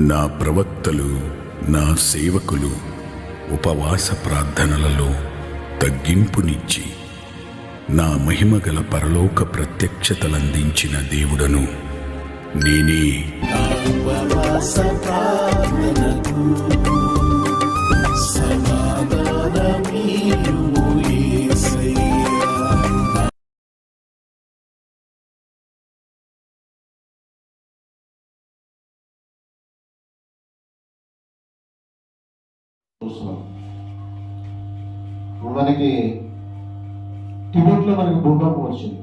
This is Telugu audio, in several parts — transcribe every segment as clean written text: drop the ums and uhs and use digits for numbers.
నా ప్రవక్తలు, నా సేవకులు ఉపవాస ప్రార్థనలలో తగ్గింపునిచ్చి నా మహిమగల పరలోక ప్రత్యక్షతలందించిన దేవుడను నేనే. మనకి టిబెట్లో మనకి భూకంపం వచ్చింది.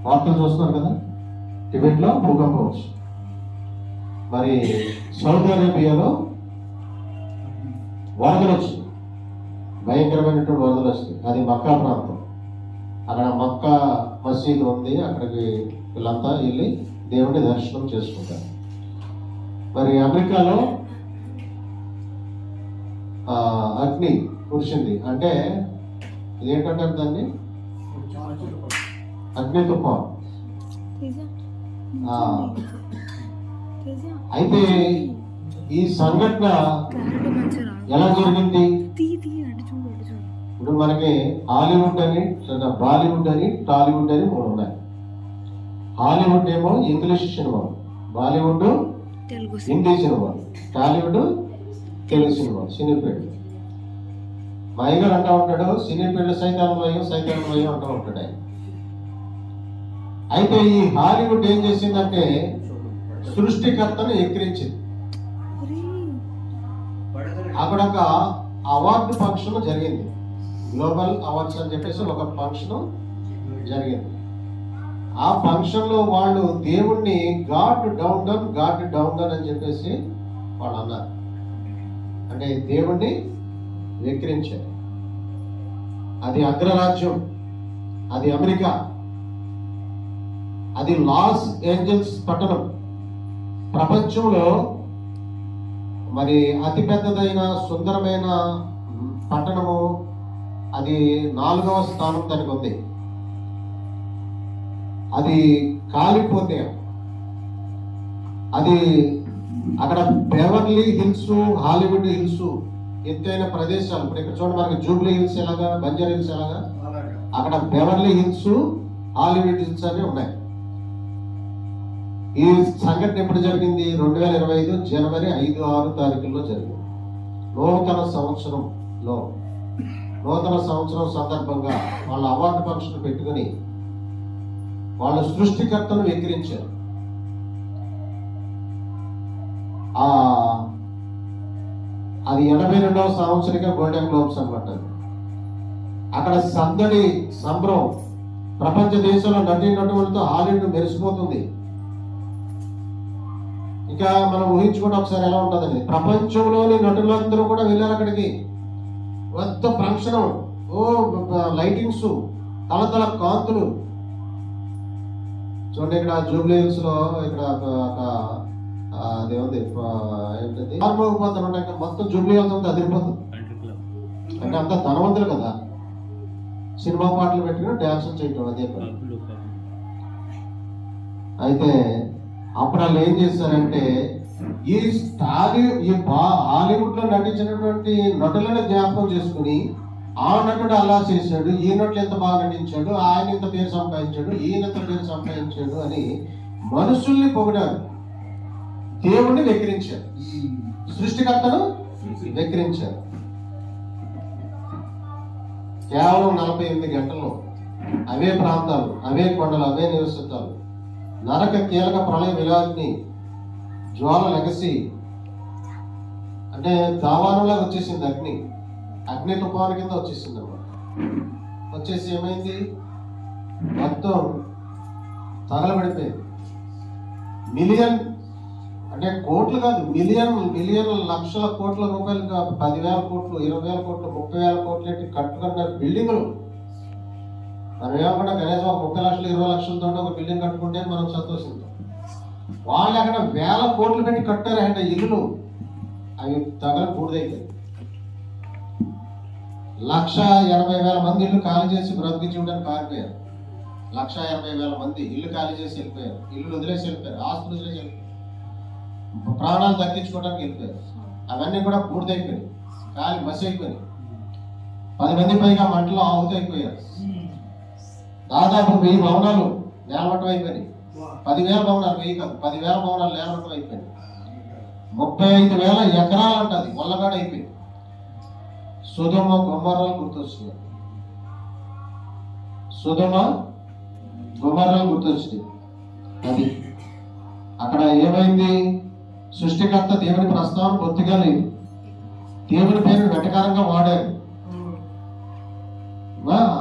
వార్తలు చూస్తున్నారు కదా, టిబెట్లో భూకంపం వచ్చింది. మరి సౌదీ అరేబియాలో వరదలు వచ్చింది, భయంకరమైనటువంటి వరదలు వస్తాయి. అది మక్కా ప్రాంతం. అక్కడ మక్కా మసీదు ఉంది, అక్కడికి వీళ్ళంతా వెళ్ళి దేవుడిని దర్శనం చేసుకుంటారు. మరి అమెరికాలో అగ్ని కురిసింది. అంటే ఏంటంటారు దాన్ని, అగ్ని తుఫాన్. అయితే ఈ సంఘటన ఎలా జరిగింది? ఇప్పుడు మనకి హాలీవుడ్ అని, బాలీవుడ్ అని, టాలీవుడ్ అని మూడు ఉన్నాయి. హాలీవుడ్ ఏమో English cinema, Bollywood Hindi cinema, Tollywood Telugu cinema, cine field. మా అయ్యగారు అంటూ ఉంటాడు, సినీ ఫీల్డ్ సైతాన్మయం సైతాన్మయం అంటూ ఉంటాడు ఆయన. అయితే ఈ హాలీవుడ్ ఏం చేసిందంటే సృష్టికర్తను ఎక్కిరించింది. అక్కడ ఒక అవార్డు ఫంక్షన్ జరిగింది, గ్లోబల్ అవార్డ్స్ అని చెప్పేసి ఒక ఫంక్షన్ జరిగింది. ఆ ఫంక్షన్ లో వాళ్ళు దేవుణ్ణి God down down, God down down అని చెప్పేసి వాళ్ళు అన్నారు. అంటే దేవుణ్ణి వెక్కిరించారు. అది అగ్రరాజ్యం, అది అమెరికా, అది లాస్ ఏంజల్స్ పట్టణం. ప్రపంచంలో మరి అతిపెద్దదైన సుందరమైన పట్టణము, అది 4వ స్థానం దానికి ఉంది. అది కాలిపోతే అది అక్కడ బెవర్లీ హిల్స్, హాలీవుడ్ హిల్స్ ఎత్తైన ప్రదేశాలు. ఇప్పుడు ఇక్కడ చూడండి, మనకి జూబ్లీ హిల్స్ ఎలాగా, బంజారా హిల్స్ ఎలాగా, అక్కడ బెవర్లీ హిల్స్, హాలీవుడ్ హిల్స్ అని ఉన్నాయి. ఈ సంఘటన ఎప్పుడు జరిగింది? 2025 జనవరి 5-6 తారీఖుల్లో జరిగింది. నూతన సంవత్సరం సందర్భంగా వాళ్ళ అవార్డు ఫంక్షన్ పెట్టుకుని వాళ్ళ సృష్టికర్తను వెక్కిరించారు. అది 82వ సంవత్సరిక గోల్డెన్ గ్లోబ్స్ అనమాట. అక్కడ సందడి, సంబరం, ప్రపంచ దేశంలో నటీనటులతో హాలీవుడ్ మెరిసిపోతుంది. ఇంకా మనం ఊహించుకుంటే ఒకసారి ఎలా ఉంటుందని. ప్రపంచంలోని నటులందరూ కూడా వెళ్ళారు అక్కడికి. పెద్ద ఫంక్షన్, లైటింగ్స్, తలతల కాంతులు. చూడండి, ఇక్కడ జూబ్లీ హిల్స్ లో ఇక్కడ అదేముంది ఏంటది, ఆర్మోగిపోతాను మొత్తం జూబ్లీ హిల్స్ అంతా అదిరిపోతుంది. అంటే అంత ధనవంతులు కదా, సినిమా పాటలు పెట్టుకుని డ్యాన్స్ చేయటం అదే పని. అయితే అప్పుడు వాళ్ళు ఏం చేశారంటే ఈ హాలీవుడ్ లో నటించినటువంటి నటులను జ్ఞాపకం చేసుకుని, ఆ నటుడు అలా చేశాడు, ఈ నటుడు ఎంత బాగా నటించాడు, ఆయన ఇంత పేరు సంపాదించాడు, ఈయన ఎంత పేరు సంపాదించాడు అని మనుషుల్ని పొగిడారు, దేవుణ్ణి వెక్కిరించారు, సృష్టికర్తను వెక్కిరించారు. కేవలం 48 గంటల్లో అవే ప్రాంతాలు, అవే కొండలు, అవే నివసితాలు, నరక కీలక ప్రళయ విలాగ్ని జ్వాల లెగసి, అంటే దావానంలాగా వచ్చేసింది అగ్ని తుఫాను కింద వచ్చేసింది అన్నమాట. వచ్చేసి ఏమైంది, మొత్తం తగలబడిపోయింది. మిలియన్ అంటే కోట్లు కాదు, మిలియన్ లక్షల కోట్ల రూపాయలు, 10,000 కోట్లు, 20,000 కోట్లు, 30,000 కోట్లు ఏంటి కట్టుకున్న బిల్డింగులు. మనం ఏమన్నా కనీసం ఒక 30 లక్షలు 20 లక్షలతో ఒక బిల్డింగ్ కట్టుకుంటే మనం సంతోషిస్తాం. వాళ్ళు అక్కడ 1,000 కోట్లు పెట్టి కట్టారు అంటే ఇల్లు, అవి తగల బూడిదైపోయాయి. 1,80,000 మంది ఇల్లు ఖాళీ చేసి బ్రతికించడానికి పారిపోయారు. 1,80,000 మంది ఇల్లు ఖాళీ చేసి వెళ్ళిపోయారు, ఇల్లు వదిలేసి వెళ్ళిపోయారు, ఆస్తులు వదిలేసి వెళ్ళిపోయారు. ప్రాణాలు దక్కించుకోవడానికి వెళ్ళిపోయారు. అవన్నీ కూడా పూర్తయిపోయాయి, కాలి మసి అయిపోయినాయి. 10 మంది పైగా మంటలో ఆహుతైపోయారు. దాదాపు 1000 భవనాలు నేలమట్టం అయిపోయినాయి. 10,000 భవనాలు, 1000 కాదు, 10,000 భవనాలు నేలమట్టం అయిపోయినాయి. 35,000 ఎకరాలు అంటది వల్లగాడ అయిపోయింది. సొదొమ గొమొర్రాలు గుర్తొచ్చినాయి. సొదొమ గొమొర్రాలు గుర్తొచ్చినాయి. అది అక్కడ ఏమైంది? సృష్టికర్త దేవుని ప్రస్తావన బొత్తిగా లేదు. దేవుని పేరు వెటకారంగా వాడారు.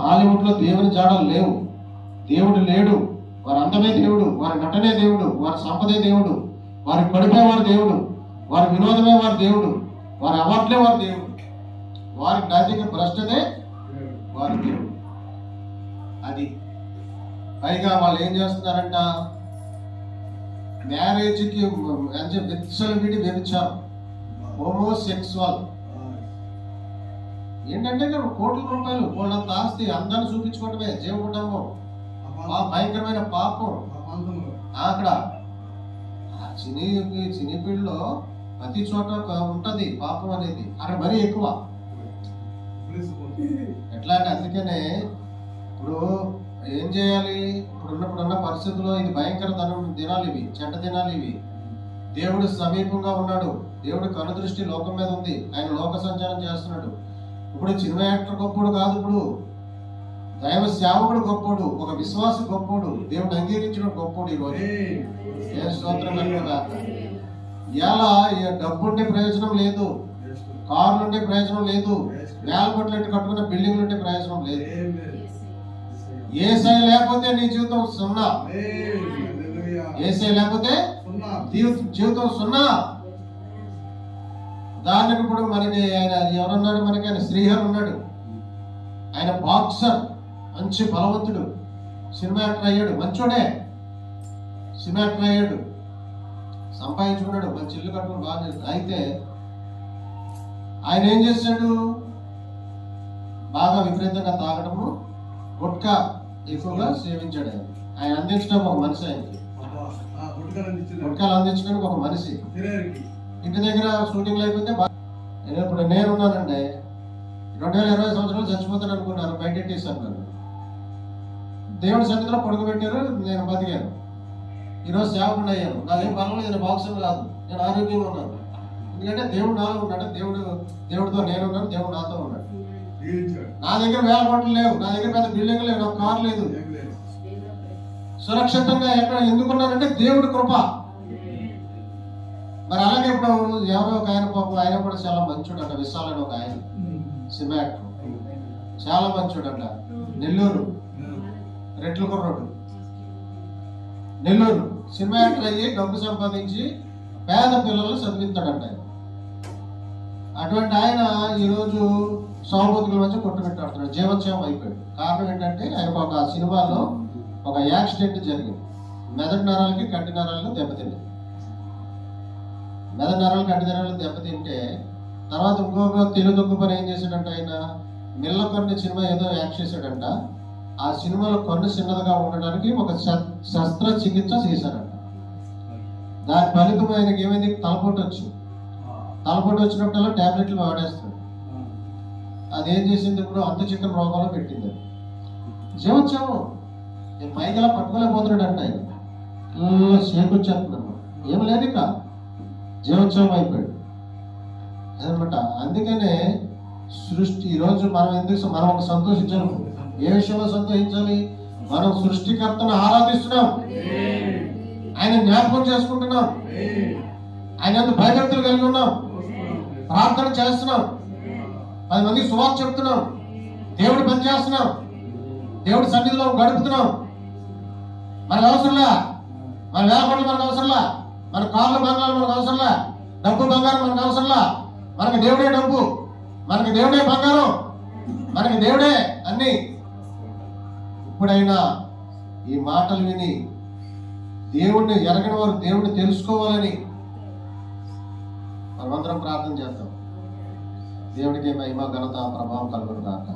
హాలీవుడ్ లో దేవుని జాడలు లేవు. దేవుడు లేడు. వారి అందమే దేవుడు, వారి నటనే దేవుడు, వారి సంపదే దేవుడు, వారి కడుపే వారి దేవుడు, వారి వినోదమే వారి దేవుడు, వారి అవార్డులే వారి దేవుడు, వారి నైతిక భ్రష్టతే వారి దేవుడు. అది పైగా వాళ్ళు ఏం చేస్తున్నారంట? మ్యారేజ్కి విచ్చలవిడి వ్యభిచారం, హోమోసెక్సువల్. ఏంటంటే కోట్ల రూపాయలు, కోళ్ళంత ఆస్తి, అందరిని చూపించుకోవటమే జీవ కుటుంబం. భయంకరమైన పాపం. అక్కడ చినిపిల్లో ప్రతి చోట ఉంటది పాపం అనేది. అక్కడ మరీ ఎక్కువ. ఎట్లా అంటే అందుకనే ఇప్పుడు ఏం చేయాలి? ఇప్పుడున్న పరిస్థితుల్లో ఇది భయంకర దినాలు ఇవి, చెడ్డ దినాలు ఇవి. దేవుడు సమీపంగా ఉన్నాడు. దేవుడు కనుదృష్టి లోకం మీద ఉంది. ఆయన లోక సంచారం చేస్తున్నాడు. ఇప్పుడు సినిమా యాక్టర్ గొప్పోడు కాదు, ఇప్పుడు దైవ సేవకుడు గొప్పోడు, ఒక విశ్వాస గొప్పోడు, దేవుడు అంగీకరించిన గొప్పోడు. ఈరోజు ఏ స్తోత్రం కాక. ఎలా డబ్బుంటే ప్రయోజనం లేదు, కార్లు ఉంటే ప్రయోజనం లేదు, వేల కోట్లెట్టు కట్టుకున్న బిల్డింగ్లు ఉంటే ప్రయోజనం లేదు. యేసయ్య లేకపోతే నీ జీవితం సున్నా. యేసయ్య లేకపోతే జీవితం సున్నా. ఉదాహరణకు ఇప్పుడు మనకి ఆయన ఎవరున్నాడు? మనకి ఆయన శ్రీహర్ ఉన్నాడు. ఆయన బాక్సర్, మంచి బలవంతుడు, సినిమా యాక్టర్ అయ్యాడు. మంచోడే, సినిమా యాక్టర్ అయ్యాడు, సంపాదించుకున్నాడు, మంచి ఇల్లు కట్టుకుని బాగా చేస్తాడు. అయితే ఆయన ఏం చేశాడు? బాగా విపరీతంగా తాగడము, గుట్కా ఎక్కువగా సేవించాడు. ఆయన అందించడం ఒక మనిషి, ఆయనకి గుట్కాలు అందించడానికి ఒక మనిషి. ఇంటి దగ్గర షూటింగ్లు అయిపోతే ఇప్పుడు నేనున్నానండి, 2020 సంవత్సరాలు చచ్చిపోతాను అనుకున్నాను, బయటెట్టేశాను. నన్ను దేవుడి సన్నిధిలో పడుకోబెట్టారు, నేను బతికాను. ఈరోజు సేవకుండా అయ్యాను. నాకేం పర్వాలేదు, నేను బాక్సర్ కాదు, నేను ఆరోగ్యంగా ఉన్నాను. ఎందుకంటే దేవుడు నాలో ఉన్నాడు, దేవుడితో నేనున్నాను, దేవుడు నాతో ఉన్నాడు. నా దగ్గర వేల కోట్లు లేవు, నా దగ్గర పెద్ద బిల్డింగ్ లేవు, నాకు కారు లేదు. సురక్షితంగా ఎక్కడ ఎందుకున్నానంటే దేవుడి కృప. మరి అలాగే ఇప్పుడు ఎవరో ఒక ఆయన పాపం, ఆయన కూడా చాలా మంచోడు అంట. విశాలని ఒక ఆయన సినిమా యాక్టర్, చాలా మంచోడు అంట. నెల్లూరు రెడ్ల కుర్రోడు, నెల్లూరు సినిమా యాక్టర్ అయ్యి డబ్బు సంపాదించి పేద పిల్లలు చదివిస్తాడంట. అటువంటి ఆయన ఈరోజు సౌబతుల మధ్య కొట్టుబెట్టాడుతున్నాడు, జీవోత్సవం అయిపోయాడు. కారణం ఏంటంటే ఆయనకు ఒక సినిమాలో ఒక యాక్సిడెంట్ జరిగింది. మెదడు నరాలకి కంటి నరాలను దెబ్బతింది. మెదడు నరాలు కంటి నరాలు దెబ్బతింటే తర్వాత ఇంకొక తెలుగు పని ఏం చేశాడంట? ఆయన మిల్ల కొన్ని సినిమా ఏదో యాక్ట్ చేశాడంట. ఆ సినిమాలో కొన్ని చిన్నదిగా ఉండడానికి ఒక శస్త్రచికిత్స చేశాడంట. దాని ఫలితం ఆయనకి ఏమైంది? తలపోటు వచ్చింది. తలపోటు వచ్చినప్పుడల్లా టాబ్లెట్లు వాడేస్తాడు. అదేం చేసింది? ఇప్పుడు అంత చికెన్ రోగాలు పెట్టింది. జీవోత్సవం నేను పైకి పట్టుకోలేకపోతున్నాడు అంట. ఆయన షేక్ వచ్చేస్తున్నాను, ఏం లేదు ఇక, జీవోత్సవం అయిపోయాడు అనమాట. అందుకనే సృష్టి ఈరోజు మనం ఒక సంతోషించాలి. ఏ విషయంలో సంతోషించాలి? మనం సృష్టికర్తను ఆరాధిస్తున్నాం, ఆయన జ్ఞాపకం చేసుకుంటున్నాం, ఆయన భయభక్తులు కలిగి ఉన్నాం, ప్రార్థన చేస్తున్నాం, 10 మందికి సువార్త చెప్తున్నాం, దేవుడు పని చేస్తున్నాం, దేవుడి సన్నిధిలో గడుపుతున్నాం. మనకు అవసరంలా, మన వేల కోట్లు మనకు అవసరంలా, మన కార్లు బంగారు మనకు అవసరంలా, డబ్బు బంగారం మనకు అవసరంలా. మనకి దేవుడే డబ్బు, మనకి దేవుడే బంగారం, మనకి దేవుడే అన్ని. ఇప్పుడైనా ఈ మాటలు విని దేవుణ్ణి ఎరగని వారు దేవుణ్ణి తెలుసుకోవాలని మనమందరం ప్రార్థన చేద్దాం. దేవుడికి మహిమ ఘనత ప్రభావం కలుగును గాక.